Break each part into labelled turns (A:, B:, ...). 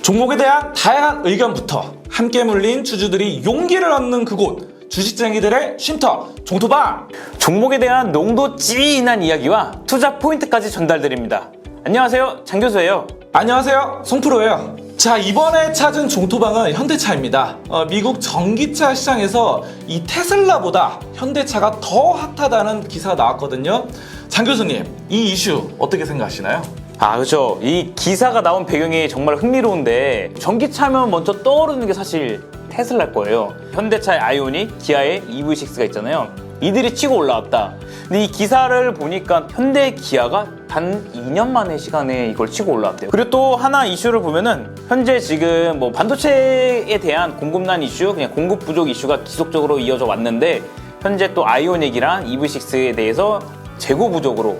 A: 종목에 대한 다양한 의견부터 함께 물린 주주들이 용기를 얻는 그곳, 주식쟁이들의 쉼터 종토방.
B: 종목에 대한 농도 찐한 이야기와 투자 포인트까지 전달드립니다. 안녕하세요, 장 교수예요.
A: 안녕하세요, 송프로예요. 자, 이번에 찾은 종토방은 현대차입니다. 미국 전기차 시장에서 이 테슬라보다 현대차가 더 핫하다는 기사가 나왔거든요. 장 교수님, 이 이슈 어떻게 생각하시나요?
B: 그렇죠. 이 기사가 나온 배경이 정말 흥미로운데, 전기차면 먼저 떠오르는 게 사실 테슬라일 거예요. 현대차의 아이오닉, 기아의 EV6가 있잖아요. 이들이 치고 올라왔다. 근데 이 기사를 보니까 현대 기아가 단 2년 만의 시간에 이걸 치고 올라왔대요. 그리고 또 하나 이슈를 보면은 현재 지금 뭐 반도체에 대한 공급난 이슈, 그냥 공급 부족 이슈가 지속적으로 이어져 왔는데, 현재 또 아이오닉이랑 EV6에 대해서 재고 부족으로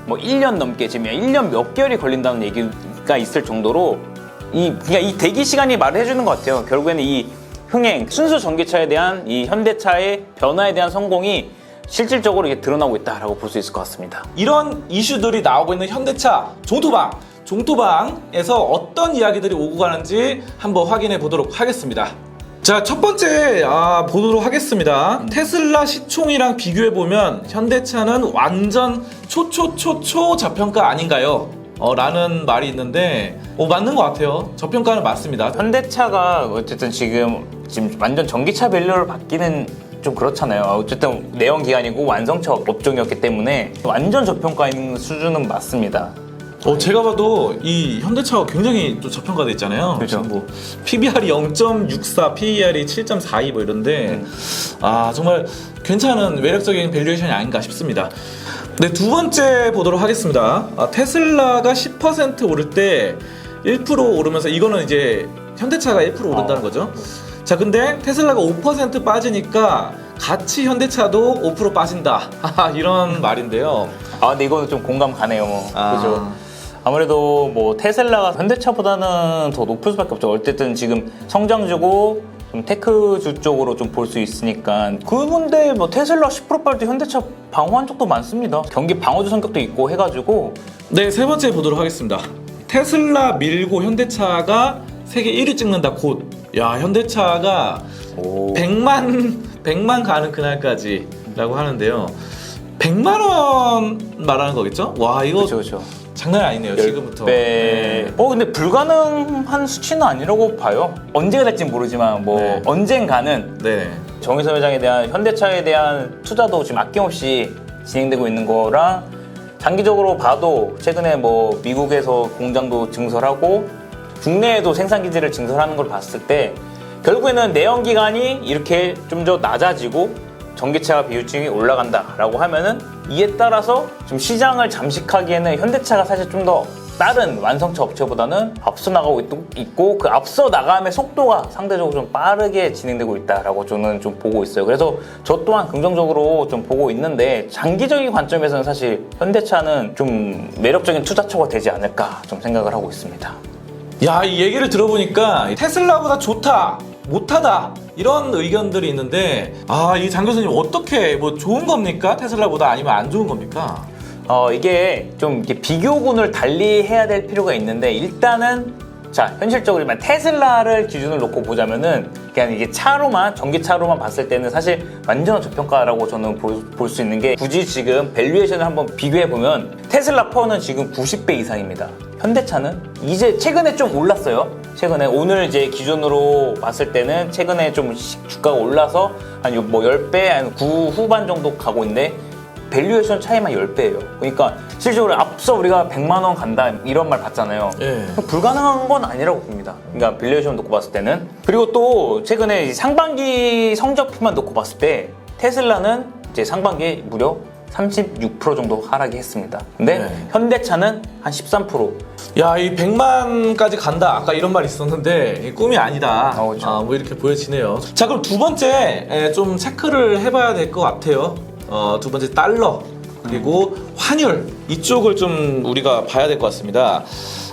B: 뭐 1년 넘게, 지금 1년 몇 개월이 걸린다는 얘기가 있을 정도로 그냥 이 대기 시간이 말을 해주는 것 같아요. 결국에는 이 흥행, 순수 전기차에 대한 이 현대차의 변화에 대한 성공이 실질적으로 이게 드러나고 있다라고 볼 수 있을 것 같습니다.
A: 이런 이슈들이 나오고 있는 현대차 종토방에서 어떤 이야기들이 오고 가는지 한번 확인해 보도록 하겠습니다. 자, 첫 번째 보도록 하겠습니다. 테슬라 시총이랑 비교해 보면 현대차는 완전 초초 저평가 아닌가요? 라는 말이 있는데 맞는 것 같아요. 저평가는 맞습니다.
B: 현대차가 어쨌든 지금 완전 전기차 밸류를 받기는 좀 그렇잖아요. 어쨌든 내연기관이고 완성차 업종이었기 때문에 완전 저평가인 수준은 맞습니다.
A: 제가 봐도 이 현대차가 굉장히 또 저평가돼 있잖아요.
B: 그렇죠.
A: 뭐 PBR이 0.64, PER이 7.42 뭐 이런데 정말 괜찮은 매력적인 밸류에이션이 아닌가 싶습니다. 네, 두 번째 보도록 하겠습니다. 테슬라가 10% 오를 때 1% 오르면서, 이거는 이제 현대차가 1% 오른다는 거죠. 자, 근데 테슬라가 5% 빠지니까 같이 현대차도 5% 빠진다. 이런 말인데요.
B: 근데 이거는 좀 공감 가네요. 그죠? 아무래도 뭐 테슬라가 현대차보다는 더 높을 수밖에 없죠. 어쨌든 지금 성장주고 좀 테크주 쪽으로 좀 볼 수 있으니까. 그런데 뭐 테슬라 10% 빠질 때 현대차 방어한 적도 많습니다. 경기 방어주 성격도 있고 해가지고.
A: 네, 세 번째 보도록 하겠습니다. 테슬라 밀고 현대차가 세계 1위 찍는다 곧. 야, 현대차가 100만 가는 그날까지 라고 하는데요. 100만 원 말하는 거겠죠? 와, 이거
B: 그렇죠.
A: 장난이 아니네요, 지금부터.
B: 네. 근데 불가능한 수치는 아니라고 봐요. 언제가 될지 모르지만
A: 네.
B: 언젠가는
A: 네.
B: 정의선 회장에 대한 현대차에 대한 투자도 지금 아낌없이 진행되고 있는 거랑, 장기적으로 봐도 최근에 뭐 미국에서 공장도 증설하고 국내에도 생산 기지를 증설하는 걸 봤을 때 결국에는 내연기관이 이렇게 좀 더 낮아지고 전기차 비율증이 올라간다라고 하면은, 이에 따라서 좀 시장을 잠식하기에는 현대차가 사실 좀 더 다른 완성차 업체보다는 앞서 나가고 있고 그 앞서 나감의 속도가 상대적으로 좀 빠르게 진행되고 있다라고 저는 좀 보고 있어요. 그래서 저 또한 긍정적으로 좀 보고 있는데, 장기적인 관점에서는 사실 현대차는 좀 매력적인 투자처가 되지 않을까 좀 생각을 하고 있습니다.
A: 야, 이 얘기를 들어보니까 테슬라보다 좋다, 못하다, 이런 의견들이 있는데, 이 장 교수님 어떻게, 뭐 좋은 겁니까? 테슬라보다, 아니면 안 좋은 겁니까?
B: 이게 좀 이렇게 비교군을 달리해야 될 필요가 있는데, 일단은 자, 현실적으로 테슬라를 기준으로 놓고 보자면은 그냥 이게 전기차로만 봤을 때는 사실 완전 저평가라고 저는 볼 수 있는 게, 굳이 지금 밸류에이션을 한번 비교해 보면 테슬라 퍼는 지금 90배 이상입니다. 현대차는 이제 최근에 좀 올랐어요. 최근에 오늘 이제 기준으로 봤을 때는 최근에 좀 주가가 올라서 한 뭐 10배, 한 9 후반 정도 가고 있는데, 밸류에이션 차이만 10배예요. 그러니까 실질적으로 앞서 우리가 100만 원 간다 이런 말 봤잖아요.
A: 예.
B: 불가능한 건 아니라고 봅니다. 그러니까 밸류에이션 놓고 봤을 때는. 그리고 또 최근에 상반기 성적표만 놓고 봤을 때 테슬라는 이제 상반기에 무려 36% 정도 하락이 했습니다. 근데 현대차는 한 13%.
A: 야, 이 100만까지 간다, 아까 이런 말이 있었는데 꿈이 아니다.
B: 그렇죠.
A: 뭐 이렇게 보여지네요. 자, 그럼 두 번째 좀 체크를 해봐야 될 것 같아요. 두 번째 달러, 그리고 환율, 이쪽을 좀 우리가 봐야 될 것 같습니다.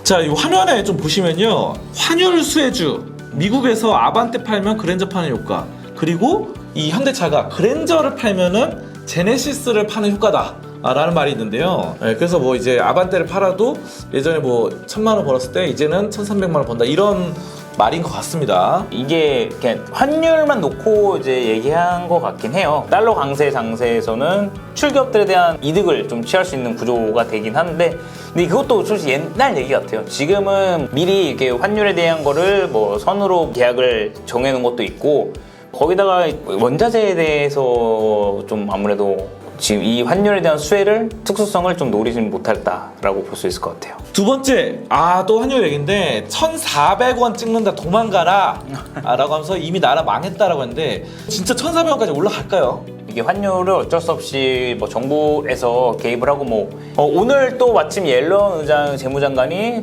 A: 자, 이 화면에 좀 보시면요, 환율 수혜주, 미국에서 아반떼 팔면 그랜저 파는 효과, 그리고 이 현대차가 그랜저를 팔면은 제네시스를 파는 효과다. 라는 말이 있는데요. 그래서 뭐 이제 아반떼를 팔아도 예전에 뭐 1,000만 원 벌었을 때 이제는 1,300만 원 번다 이런 말인 것 같습니다.
B: 이게 그냥 환율만 놓고 이제 얘기한 것 같긴 해요. 달러 강세 장세에서는 출기업들에 대한 이득을 좀 취할 수 있는 구조가 되긴 하는데, 근데 그것도 솔직히 옛날 얘기 같아요. 지금은 미리 이렇게 환율에 대한 거를 뭐 선으로 계약을 정해놓은 것도 있고, 거기다가 원자재에 대해서 좀 아무래도 지금 이 환율에 대한 수혜를 특수성을 좀 노리진 못했다라고 볼 수 있을 것 같아요.
A: 두 번째, 또 환율 얘기인데 1,400원 찍는다 도망가라 라고 하면서 이미 나라 망했다라고 했는데 진짜 1,400원까지 올라갈까요?
B: 이게 환율을 어쩔 수 없이 뭐 정부에서 개입을 하고 뭐 오늘 또 마침 옐런 재무장관이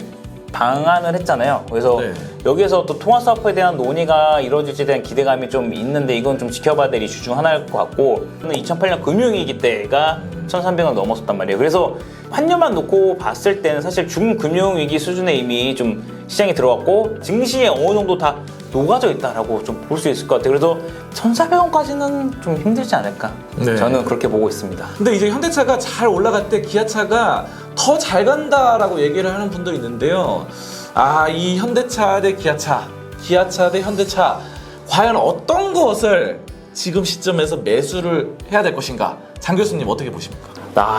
B: 방한을 했잖아요. 그래서
A: 네.
B: 여기에서 또 통화 사업에 대한 논의가 이루어질지에 대한 기대감이 좀 있는데, 이건 좀 지켜봐야 될 이슈 중 하나일 것 같고, 2008년 금융위기 때가 1,300원 넘었었단 말이에요. 그래서 환율만 놓고 봤을 때는 사실 중금융위기 수준에 이미 좀 시장이 들어갔고 증시에 어느 정도 다 녹아져 있다라고 좀 볼 수 있을 것 같아요. 그래서 1,400원까지는 좀 힘들지 않을까?
A: 네.
B: 저는 그렇게 보고 있습니다.
A: 근데 이제 현대차가 잘 올라갈 때 기아차가 더 잘 간다라고 얘기를 하는 분들이 있는데요. 이 현대차 대 기아차, 기아차 대 현대차, 과연 어떤 것을 지금 시점에서 매수를 해야 될 것인가? 장 교수님 어떻게 보십니까?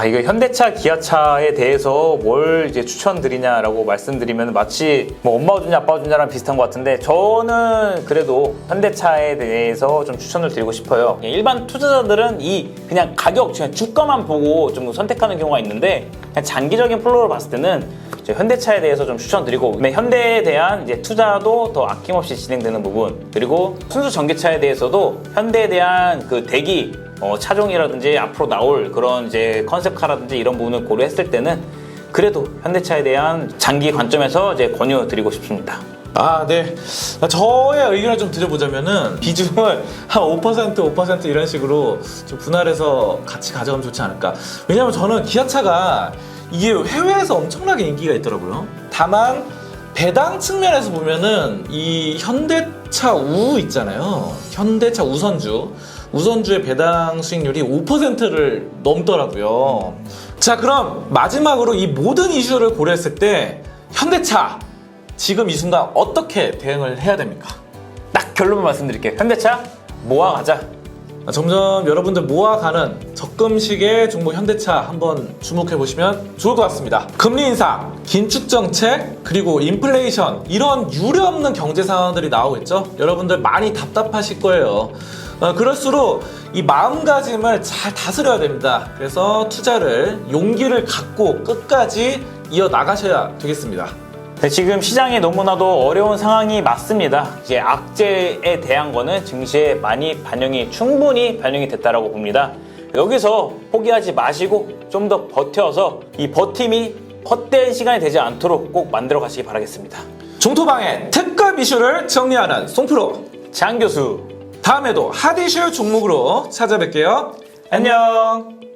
B: 이거 현대차, 기아차에 대해서 뭘 이제 추천드리냐라고 말씀드리면 마치 뭐 엄마가 주냐 아빠가 주냐랑 비슷한 것 같은데, 저는 그래도 현대차에 대해서 좀 추천을 드리고 싶어요. 일반 투자자들은 그냥 가격, 그냥 주가만 보고 좀 선택하는 경우가 있는데, 그냥 장기적인 플로우를 봤을 때는 현대차에 대해서 좀 추천드리고, 현대에 대한 이제 투자도 더 아낌없이 진행되는 부분, 그리고 순수 전기차에 대해서도 현대에 대한 그 대기 차종이라든지 앞으로 나올 그런 이제 컨셉카라든지 이런 부분을 고려했을 때는 그래도 현대차에 대한 장기 관점에서 이제 권유드리고 싶습니다.
A: 네. 저의 의견을 좀 드려보자면은 비중을 한 5% 이런 식으로 좀 분할해서 같이 가져가면 좋지 않을까. 왜냐면 저는 기아차가 이게 해외에서 엄청나게 인기가 있더라고요. 다만 배당 측면에서 보면은 이 현대차 우 있잖아요. 현대차 우선주의 배당 수익률이 5%를 넘더라고요. 자, 그럼 마지막으로 이 모든 이슈를 고려했을 때 현대차 지금 이 순간 어떻게 대응을 해야 됩니까?
B: 딱 결론만 말씀드릴게요. 현대차 모아가자.
A: 점점 여러분들 모아가는 적금식의 종목 현대차 한번 주목해 보시면 좋을 것 같습니다. 금리 인상, 긴축 정책, 그리고 인플레이션, 이런 유례없는 경제 상황들이 나오겠죠? 여러분들 많이 답답하실 거예요. 그럴수록 이 마음가짐을 잘 다스려야 됩니다. 그래서 투자를 용기를 갖고 끝까지 이어 나가셔야 되겠습니다.
B: 지금 시장이 너무나도 어려운 상황이 맞습니다. 이제 악재에 대한 거는 증시에 충분히 반영이 됐다라고 봅니다. 여기서 포기하지 마시고 좀 더 버텨서 이 버팀이 헛된 시간이 되지 않도록 꼭 만들어 가시기 바라겠습니다.
A: 종토방의 특급 이슈를 정리하는 송프로
B: 장 교수,
A: 다음에도 핫 이슈 종목으로 찾아뵐게요. 안녕.